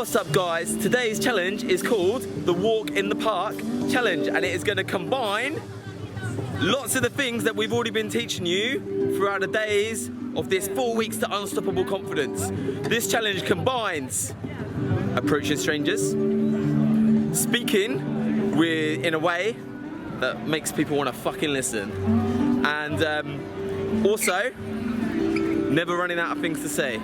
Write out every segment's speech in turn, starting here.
What's up guys? Today's challenge is called the Walk in the Park Challenge, and it is going to combine lots of the things that we've already been teaching you throughout the days of this 4 weeks to unstoppable confidence. This challenge combines approaching strangers, speaking in a way that makes people want to fucking listen, and also never running out of things to say.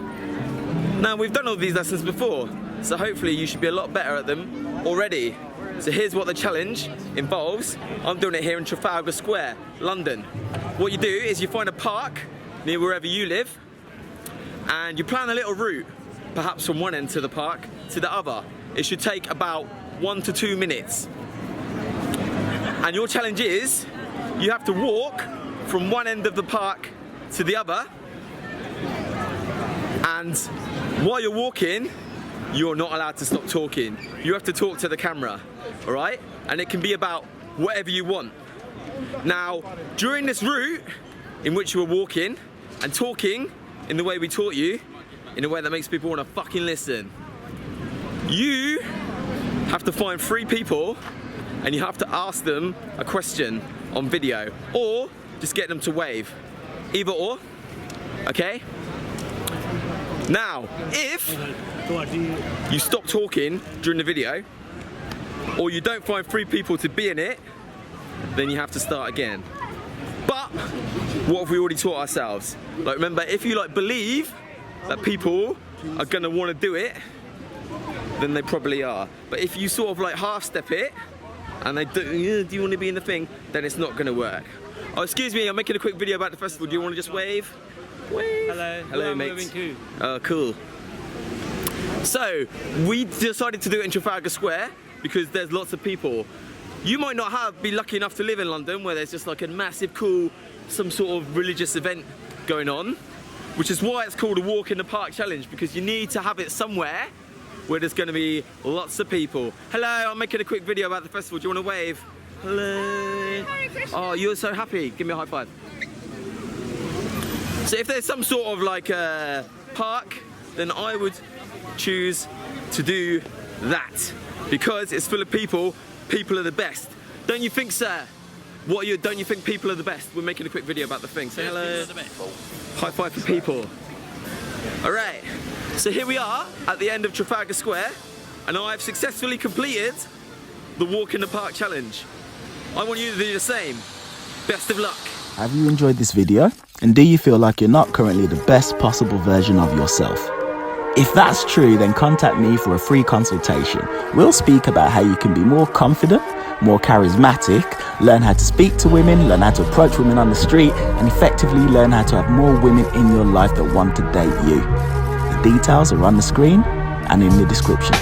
Now, we've done all these lessons before, so hopefully you should be a lot better at them already. So here's what the challenge involves. I'm doing it here in Trafalgar Square, London. What you do is you find a park near wherever you live, and you plan a little route, perhaps from one end to the park to the other. It should take about 1 to 2 minutes. And your challenge is, you have to walk from one end of the park to the other, and while you're walking, you're not allowed to stop talking. You have to talk to the camera, all right? And it can be about whatever you want. Now, during this route in which you are walking and talking in the way we taught you, in a way that makes people want to fucking listen, you have to find 3 people and you have to ask them a question on video, or just get them to wave. Either or, okay? Now, if you stop talking during the video, or you don't find 3 people to be in it, then you have to start again. But what have we already taught ourselves? Like, remember, if you believe that people are gonna want to do it, then they probably are. But if you sort of half step it and they do you want to be in the thing, then it's not gonna work. Oh, excuse me, I'm making a quick video about the festival. Do you want to just wave? Wave. Hello mate. Oh, cool. So, we decided to do it in Trafalgar Square because there's lots of people. You might not be lucky enough to live in London where there's just a massive cool, some sort of religious event going on, which is why it's called a Walk in the Park Challenge, because you need to have it somewhere where there's going to be lots of people. Hello, I'm making a quick video about the festival. Do you want to wave? Hello. Oh, you're so happy. Give me a high five. So if there's some sort of park, then I would choose to do that, because it's full of people. People are the best. Don't you think, sir? Don't you think people are the best? We're making a quick video about the thing. Say hello. High five for people. All right. So here we are at the end of Trafalgar Square, and I've successfully completed the Walk in the Park Challenge. I want you to do the same. Best of luck. Have you enjoyed this video? And do you feel like you're not currently the best possible version of yourself? If that's true, then contact me for a free consultation. We'll speak about how you can be more confident, more charismatic, learn how to speak to women, learn how to approach women on the street, and effectively learn how to have more women in your life that want to date you. The details are on the screen and in the description.